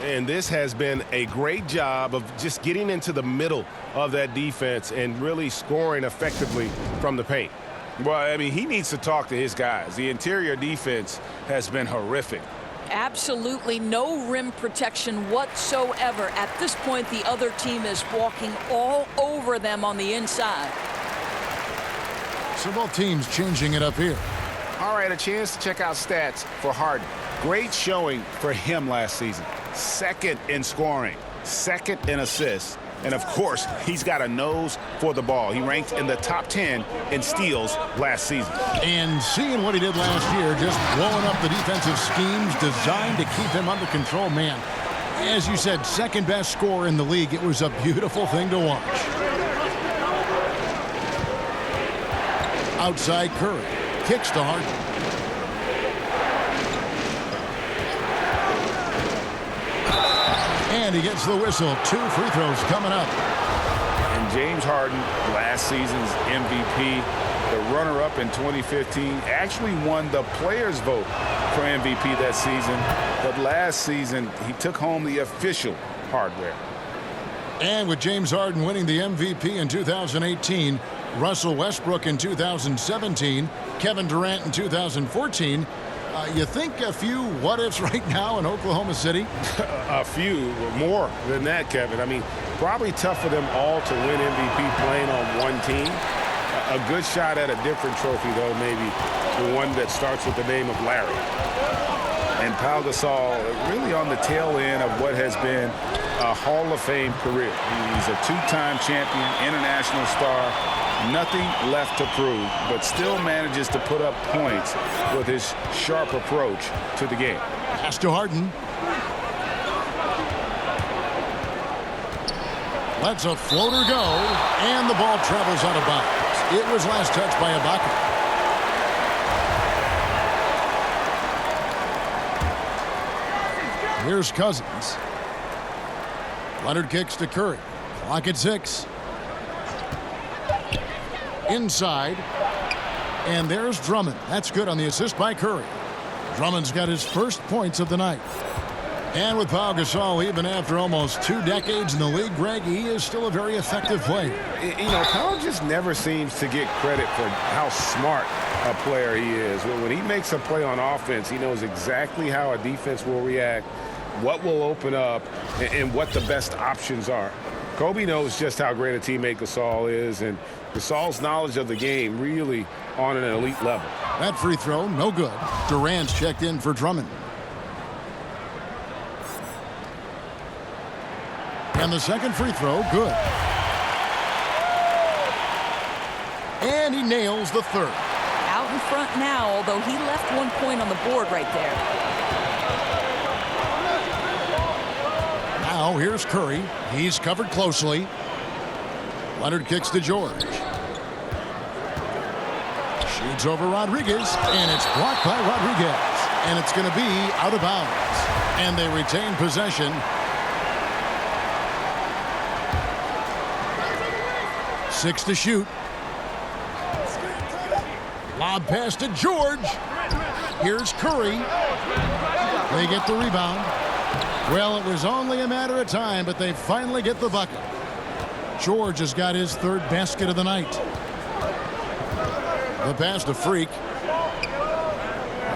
And this has been a great job of just getting into the middle of that defense and really scoring effectively from the paint. Well, I mean, he needs to talk to his guys. The interior defense has been horrific. Absolutely no rim protection whatsoever. At this point, the other team is walking all over them on the inside. So both teams changing it up here. All right, a chance to check out stats for Harden. Great showing for him last season. 2nd in scoring, 2nd in assists, and of course, he's got a nose for the ball. He ranked in the top 10 in steals last season. And seeing what he did last year, just blowing up the defensive schemes designed to keep him under control, man. As you said, 2nd best scorer in the league. It was a beautiful thing to watch. Outside Curry. Kicks to Harden. And he gets the whistle. 2 free throws coming up. And James Harden, last season's MVP, the runner-up in 2015, actually won the players' vote for MVP that season. But last season, he took home the official hardware. And with James Harden winning the MVP in 2018, Russell Westbrook in 2017, Kevin Durant in 2014, you think a few what-ifs right now in Oklahoma City? A few, more than that, Kevin. I mean, probably tough for them all to win MVP playing on one team. A good shot at a different trophy, though, maybe the one that starts with the name of Larry. And Pau Gasol really on the tail end of what has been a Hall of Fame career. He's a 2-time champion, international star, nothing left to prove, but still manages to put up points with his sharp approach to the game. Pass to Harden. Lets a floater go, and the ball travels out of bounds. It was last touched by Ibaka. Here's Cousins. Leonard kicks to Curry. Clock at 6. Inside. And there's Drummond. That's good on the assist by Curry. Drummond's got his first points of the night. And with Pau Gasol, even after almost 2 decades in the league, Greg, he is still a very effective player. You know, Pau just never seems to get credit for how smart a player he is. When he makes a play on offense, he knows exactly how a defense will react, what will open up, and what the best options are. Kobe knows just how great a teammate Gasol is, and Gasol's knowledge of the game really on an elite level. That free throw, no good. Durant's checked in for Drummond. And the second free throw, good. And he nails the third. Out in front now, although he left 1 point on the board right there. Now here's Curry. He's covered closely. Leonard kicks to George. Shoots over Rodriguez, and it's blocked by Rodriguez. And it's going to be out of bounds. And they retain possession. 6 to shoot. Lob pass to George. Here's Curry. They get the rebound. Well, it was only a matter of time, but they finally get the bucket. George has got his 3rd basket of the night. The pass to Freak.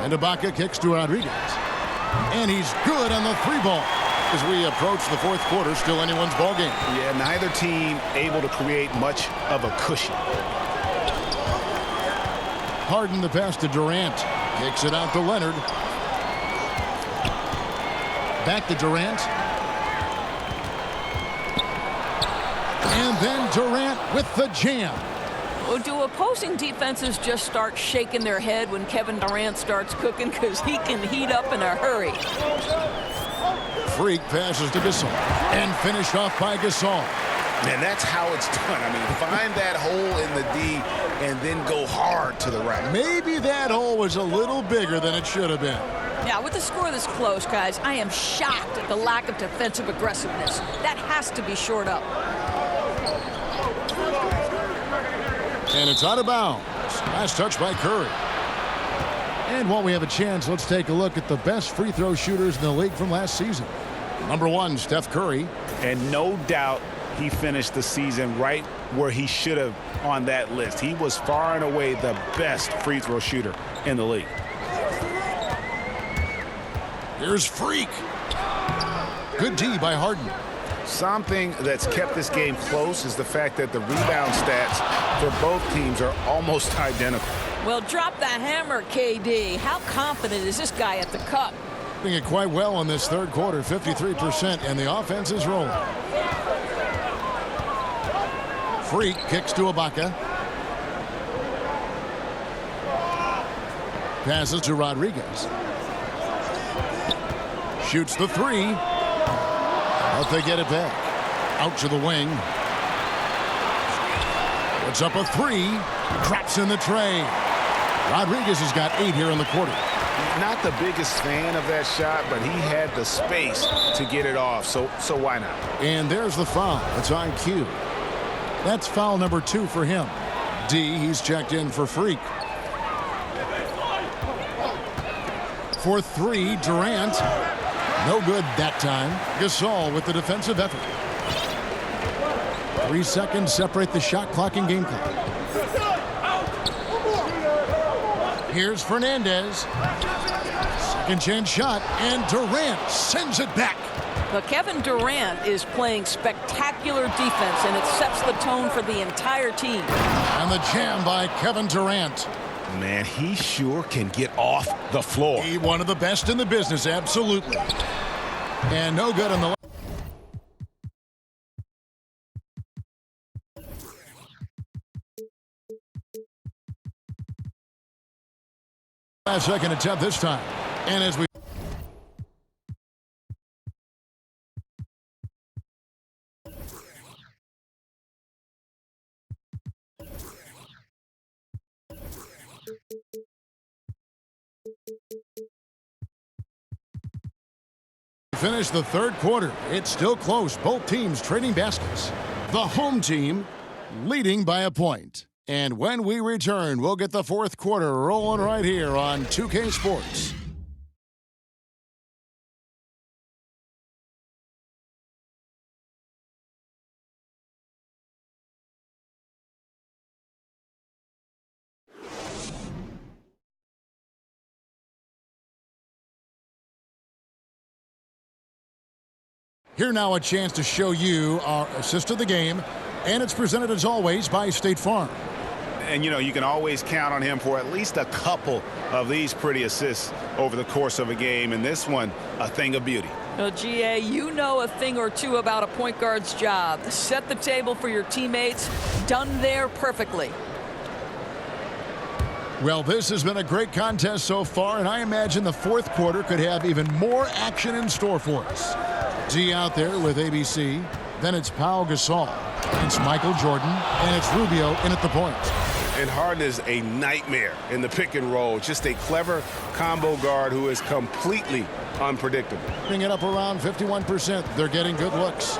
And Ibaka kicks to Rodriguez. And he's good on the 3-ball. As we approach the 4th quarter, still anyone's ball game. Yeah, neither team able to create much of a cushion. Harden the pass to Durant. Kicks it out to Leonard. Back to Durant. And then Durant with the jam. Well, do opposing defenses just start shaking their head when Kevin Durant starts cooking? Because he can heat up in a hurry. Freak passes to Gasol. And finished off by Gasol. And that's how it's done. I mean, find that hole in the D and then go hard to the right. Maybe that hole was a little bigger than it should have been. Yeah, with the score this close, guys, I am shocked at the lack of defensive aggressiveness. That has to be shored up. And it's out of bounds. Last touch by Curry. And while we have a chance, let's take a look at the best free throw shooters in the league from last season. Number 1, Steph Curry. And no doubt he finished the season right where he should have on that list. He was far and away the best free throw shooter in the league. Here's Freak. Good D by Harden. Something that's kept this game close is the fact that the rebound stats for both teams are almost identical. Well, drop the hammer, KD. How confident is this guy at the cup? Doing it quite well in this 3rd quarter, 53%, and the offense is rolling. Freak kicks to Ibaka. Passes to Rodriguez. Shoots the 3. But they get it back. Out to the wing. Puts up a 3. Drops in the tray. Rodriguez has got 8 here in the quarter. Not the biggest fan of that shot, but he had the space to get it off, so why not? And there's the foul. It's on cue. That's foul number 2 for him. D, he's checked in for Freak. For 3, Durant. No good that time. Gasol with the defensive effort. 3 seconds separate the shot clock and game clock. Here's Fernandez. Second chance shot, and Durant sends it back. But Kevin Durant is playing spectacular defense, and it sets the tone for the entire team. And the jam by Kevin Durant. Man, he sure can get off the floor. He one of the best in the business, absolutely. And no good on the last second attempt this time. And as we finish the 3rd quarter, it's still close. Both teams trading baskets. The home team leading by a point. And when we return, we'll get the 4th quarter rolling right here on 2K Sports. Here now a chance to show you our assist of the game, and it's presented as always by State Farm. And you know, you can always count on him for at least a couple of these pretty assists over the course of a game, and this one a thing of beauty. Well, GA, you know a thing or two about a point guard's job. Set the table for your teammates. Done there perfectly. Well, this has been a great contest so far, and I imagine the 4th quarter could have even more action in store for us. D out there with ABC. Then it's Pau Gasol. It's Michael Jordan. And it's Rubio in at the point. And Harden is a nightmare in the pick and roll. Just a clever combo guard who is completely unpredictable. Bring it up around 51%. They're getting good looks.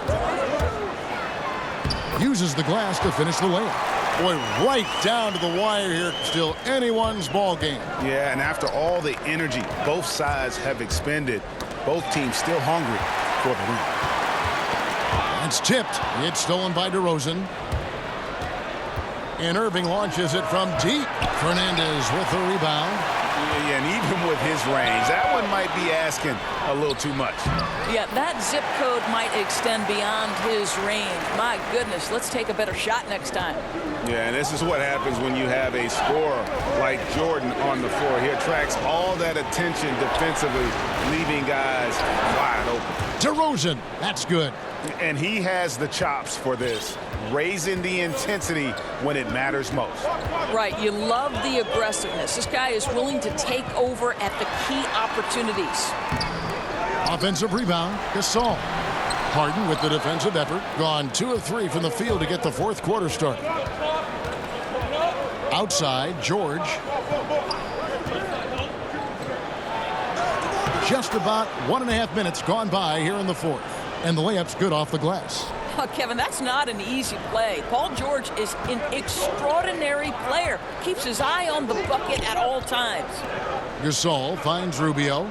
Uses the glass to finish the layup. Boy, right down to the wire here. Still anyone's ball game. Yeah, and after all the energy both sides have expended, both teams still hungry for the win. It's tipped. It's stolen by DeRozan. And Irving launches it from deep. Fernandez with the rebound. Yeah, and even with his range, that one might be asking a little too much. Yeah, that zip code might extend beyond his range. My goodness, let's take a better shot next time. Yeah, and this is what happens when you have a scorer like Jordan on the floor. He attracts all that attention defensively, leaving guys wide open. DeRozan, that's good. And he has the chops for this, raising the intensity when it matters most. Right, you love the aggressiveness. This guy is willing to take over at the key opportunities. Offensive rebound, Gasol. Harden with the defensive effort. Gone 2 of 3 from the field to get the fourth quarter started. Outside, George. Just about 1.5 minutes gone by here in the fourth. And the layup's good off the glass. Oh, Kevin, that's not an easy play. Paul George is an extraordinary player. Keeps his eye on the bucket at all times. Gasol finds Rubio.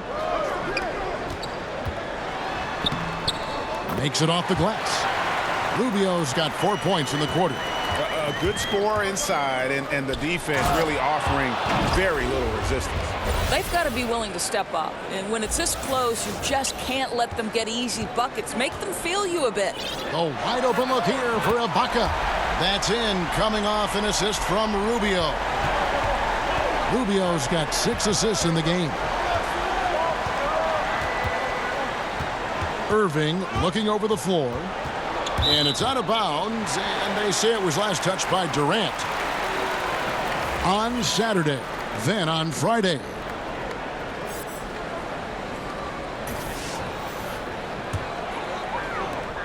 Makes it off the glass. Rubio's got 4 points in the quarter. A good score inside, and the defense really offering very little resistance. They've got to be willing to step up. And when it's this close, you just can't let them get easy buckets. Make them feel you a bit. A wide open look here for Ibaka. That's in, coming off an assist from Rubio. Rubio's got 6 assists in the game. Irving looking over the floor. And it's out of bounds, and they say it was last touched by Durant. On Saturday, then on Friday.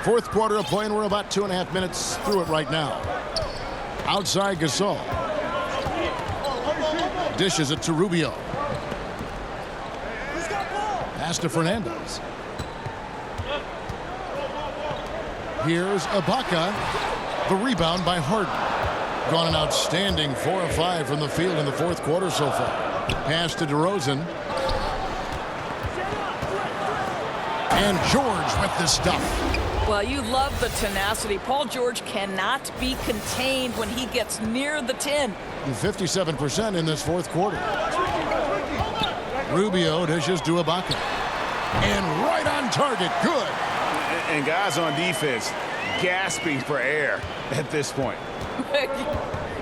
Fourth quarter of play, and we're about 2.5 minutes through it right now. Outside Gasol. Dishes it to Rubio. Pass to Fernandez. Here's Ibaka. The rebound by Harden. Gone an outstanding 4 of 5 from the field in the fourth quarter so far. Pass to DeRozan. And George with the stuff. Well, you love the tenacity. Paul George cannot be contained when he gets near the 10. 57% in this fourth quarter. Rubio dishes to Ibaka. And right on target. Good. And guys on defense gasping for air at this point.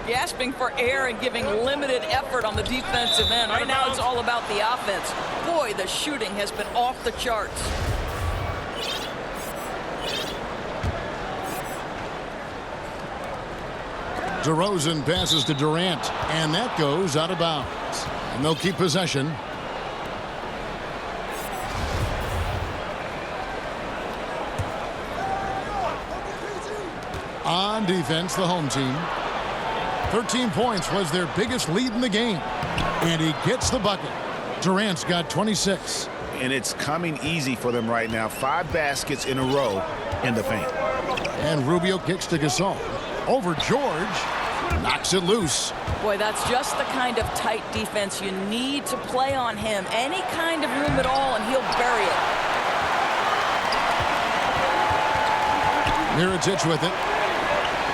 Gasping for air and giving limited effort on the defensive end. Right now it's all about the offense. Boy, the shooting has been off the charts. DeRozan passes to Durant, and that goes out of bounds. And they'll keep possession. On defense, the home team. 13 points was their biggest lead in the game. And he gets the bucket. Durant's got 26. And it's coming easy for them right now. 5 baskets in a row in the paint. And Rubio kicks to Gasol. Over George. Knocks it loose. Boy, that's just the kind of tight defense you need to play on him. Any kind of room at all, and he'll bury it. Mirotic with it.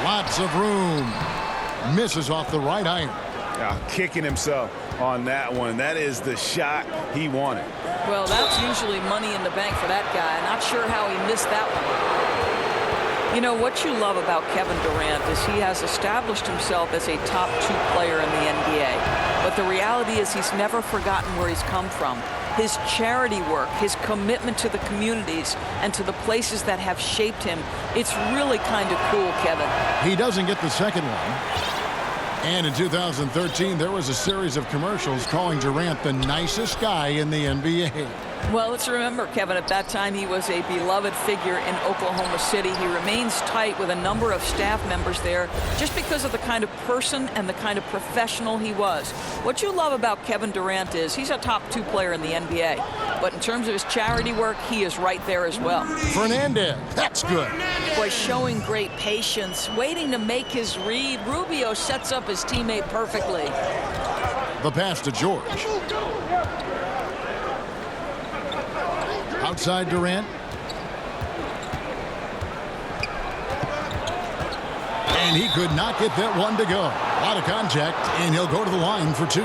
Lots of room. Misses off the right iron. Kicking himself on that one. That is the shot he wanted. Well, that's usually money in the bank for that guy. Not sure how he missed that one. You know, what you love about Kevin Durant is he has established himself as a top 2 player in the NBA. But the reality is he's never forgotten where he's come from. His charity work, his commitment to the communities and to the places that have shaped him. It's really kind of cool, Kevin. He doesn't get the second one. And in 2013, there was a series of commercials calling Durant the nicest guy in the NBA. Well, let's remember, Kevin, at that time he was a beloved figure in Oklahoma City. He remains tight with a number of staff members there just because of the kind of person and the kind of professional he was. What you love about Kevin Durant is he's a top 2 player in the NBA. But in terms of his charity work, he is right there as well. Fernandez, that's good. Boy, showing great patience, waiting to make his read. Rubio sets up his teammate perfectly. The pass to George. Outside Durant. And he could not get that one to go. A lot of contact, and he'll go to the line for 2.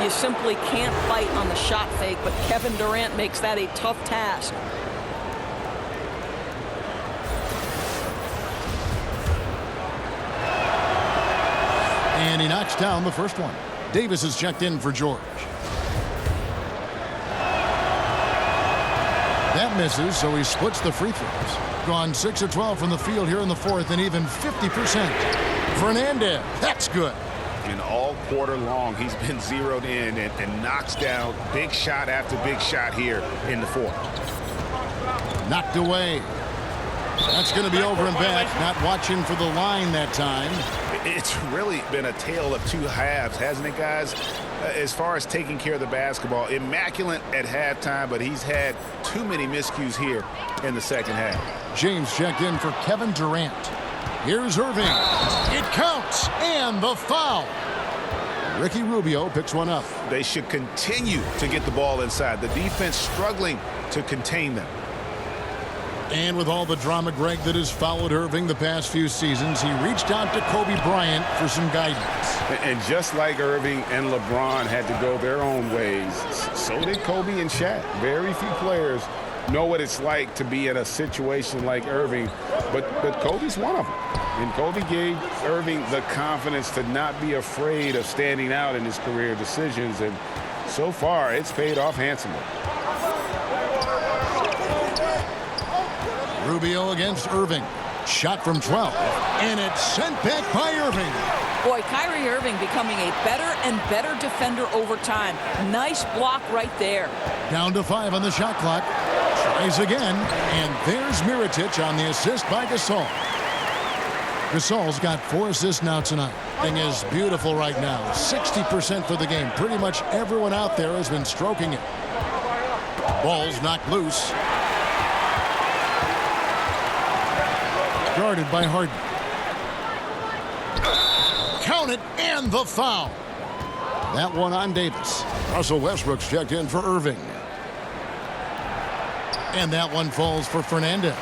You simply can't fight on the shot fake, but Kevin Durant makes that a tough task. And he knocks down the first one. Davis is checked in for George. That misses, so he splits the free throws. Gone 6 of 12 from the field here in the 4th, and even 50%. Fernandez, that's good. And all quarter long, he's been zeroed in and knocks down big shot after big shot here in the 4th. Knocked away. That's going to be over and back. Not watching for the line that time. It's really been a tale of 2 halves, hasn't it, guys? As far as taking care of the basketball, immaculate at halftime, but he's had too many miscues here in the second half. James checked in for Kevin Durant. Here's Irving. It counts, and the foul. Ricky Rubio picks one up. They should continue to get the ball inside. The defense struggling to contain them. And with all the drama, Greg, that has followed Irving the past few seasons, he reached out to Kobe Bryant for some guidance. And just like Irving and LeBron had to go their own ways, so did Kobe and Shaq. Very few players know what it's like to be in a situation like Irving, but Kobe's one of them. And Kobe gave Irving the confidence to not be afraid of standing out in his career decisions, and so far it's paid off handsomely. Rubio against Irving. Shot from 12. And it's sent back by Irving. Boy, Kyrie Irving becoming a better and better defender over time. Nice block right there. Down to 5 on the shot clock. Tries again. And there's Mirotic on the assist by Gasol. Gasol's got 4 assists now tonight. Thing is beautiful right now. 60% for the game. Pretty much everyone out there has been stroking it. Ball's knocked loose. Guarded by Harden. Count it, and the foul. That one on Davis. Russell Westbrook's checked in for Irving. And that one falls for Fernandez.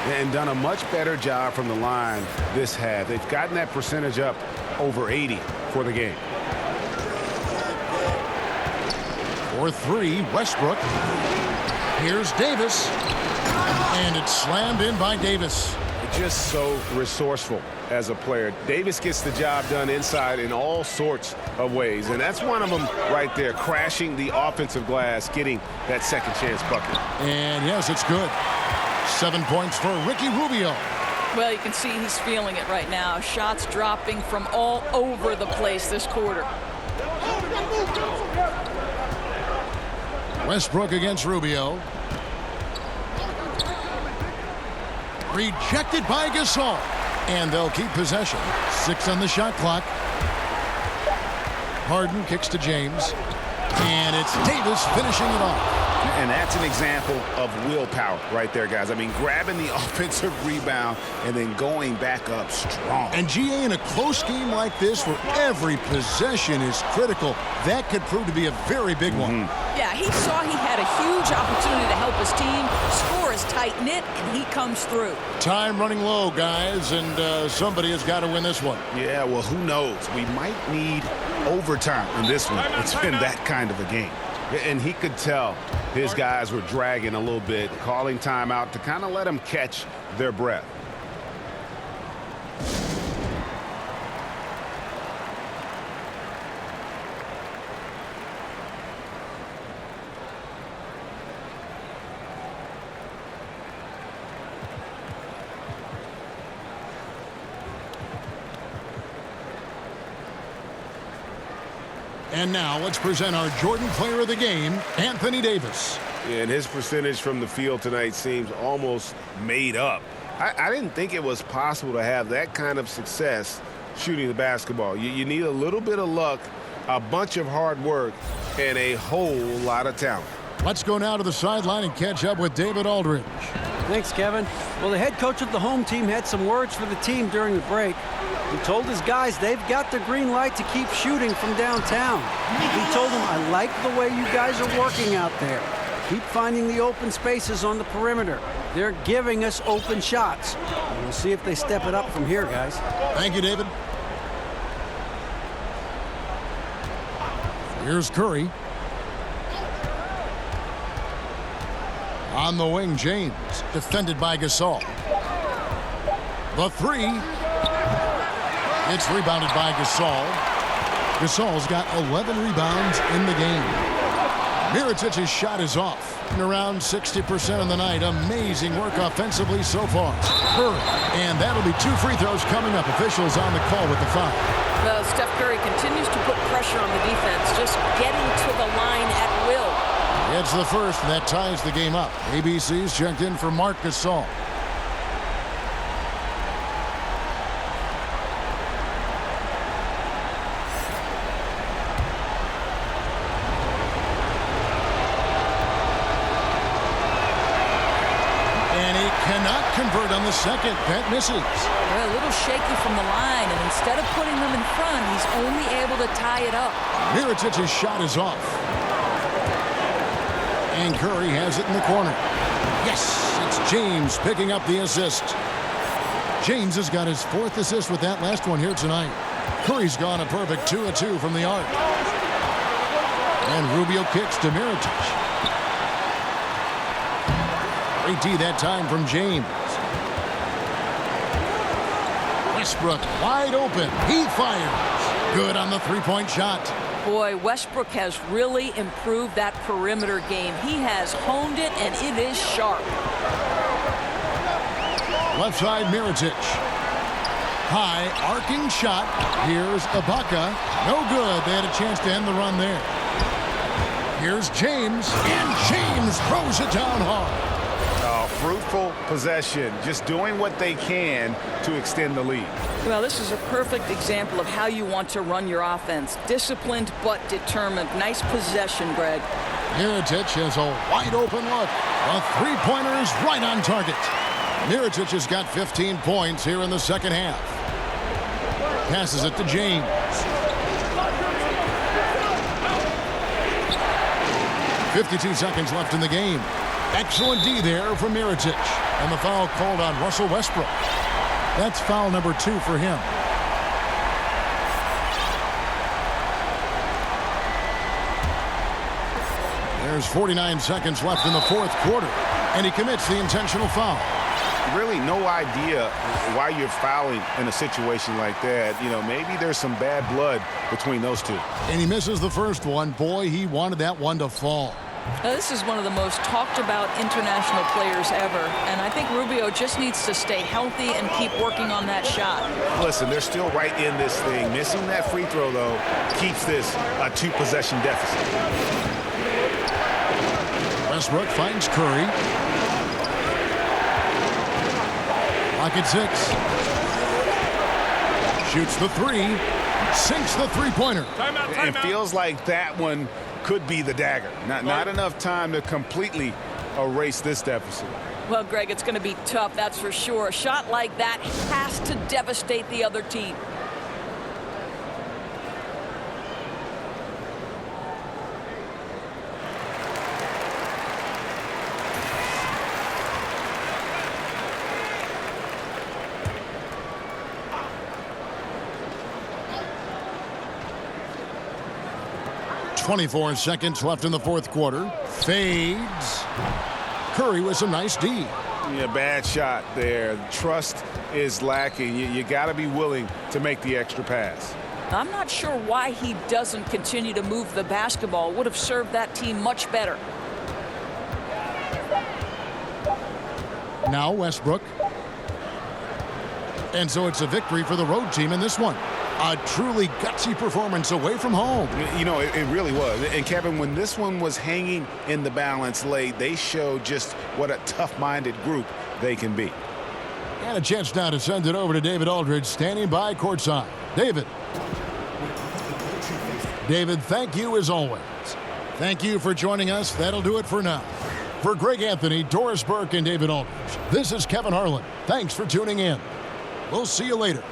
And done a much better job from the line this half. They've gotten that percentage up over 80 for the game. For 3, Westbrook. Here's Davis. And it's slammed in by Davis. Just so resourceful as a player. Davis gets the job done inside in all sorts of ways, and that's one of them right there, crashing the offensive glass, getting that second chance bucket. And yes, it's good. 7 points for Ricky Rubio. Well, you can see he's feeling it right now. Shots dropping from all over the place this quarter. Westbrook against Rubio. Rejected by Gasol. And they'll keep possession. 6 on the shot clock. Harden kicks to James. And it's Davis finishing it off. And that's an example of willpower right there, guys. I mean, grabbing the offensive rebound and then going back up strong. And GA, in a close game like this where every possession is critical, that could prove to be a very big one. Yeah, he saw he had a huge opportunity to help his team. Score is tight-knit, and he comes through. Time running low, guys, and somebody has got to win this one. Yeah, well, who knows? We might need overtime in this one. It's been that kind of a game. And he could tell his guys were dragging a little bit, calling timeout to kind of let them catch their breath. And now let's present our Jordan Player of the Game, Anthony Davis. And his percentage from the field tonight seems almost made up. I didn't think it was possible to have that kind of success shooting the basketball. You need a little bit of luck, a bunch of hard work, and a whole lot of talent. Let's go now to the sideline and catch up with David Aldridge. Thanks, Kevin. Well, the head coach of the home team had some words for the team during the break. He told his guys they've got the green light to keep shooting from downtown. He told them, I like the way you guys are working out there. Keep finding the open spaces on the perimeter. They're giving us open shots. And we'll see if they step it up from here, guys. Thank you, David. Here's Curry. On the wing, James, defended by Gasol. The three. It's rebounded by Gasol. Gasol's got 11 rebounds in the game. Mirotic's shot is off. Around 60% of the night. Amazing work offensively so far. Curry. And that'll be 2 free throws coming up. Officials on the call with the foul. Well, Steph Curry continues to put pressure on the defense, just getting to the line at will. It's the first, and that ties the game up. ABC's checked in for Marc Gasol. And he cannot convert on the second. That misses. They're a little shaky from the line, and instead of putting them in front, he's only able to tie it up. Mirotic's shot is off. And Curry has it in the corner. Yes, it's James picking up the assist. James has got his 4th assist with that last one here tonight. Curry's gone a perfect 2 of 2 from the arc. And Rubio kicks to Mirotic. Great D that time from James. Westbrook wide open. He fires. Good on the three-point shot. Boy, Westbrook has really improved that perimeter game. He has honed it, and it is sharp. Left side, Mirotic. High, arcing shot. Here's Ibaka. No good. They had a chance to end the run there. Here's James, and James throws it down hard. Fruitful possession, just doing what they can to extend the lead. Well, this is a perfect example of how you want to run your offense. Disciplined but determined. Nice possession, Greg. Mirotic has a wide open look. A three-pointer is right on target. Mirotic has got 15 points here in the second half. Passes it to James. .52 seconds left in the game. Excellent D there from Mirotic. And the foul called on Russell Westbrook. That's foul number 2 for him. There's 49 seconds left in the 4th quarter. And he commits the intentional foul. Really no idea why you're fouling in a situation like that. You know, maybe there's some bad blood between those two. And he misses the first one. Boy, he wanted that one to fall. Now, this is one of the most talked about international players ever, and I think Rubio just needs to stay healthy and keep working on that shot. Listen, they're still right in this thing. Missing that free throw, though, keeps this a 2-possession deficit. Westbrook finds Curry. Clock at 6. Shoots the 3. Sinks the three-pointer. It feels like that one could be the dagger. Not enough time to completely erase this deficit. Well, Greg, it's going to be tough, that's for sure. A shot like that has to devastate the other team. .24 seconds left in the 4th quarter. Fades. Curry with some nice D. Yeah, bad shot there. Trust is lacking. You got to be willing to make the extra pass. I'm not sure why he doesn't continue to move the basketball. Would have served that team much better. Now Westbrook. And so it's a victory for the road team in this one. A truly gutsy performance away from home. You know, it really was. And, Kevin, when this one was hanging in the balance late, they showed just what a tough-minded group they can be. And a chance now to send it over to David Aldridge, standing by courtside. David. David, thank you as always. Thank you for joining us. That'll do it for now. For Greg Anthony, Doris Burke, and David Aldridge, this is Kevin Harlan. Thanks for tuning in. We'll see you later.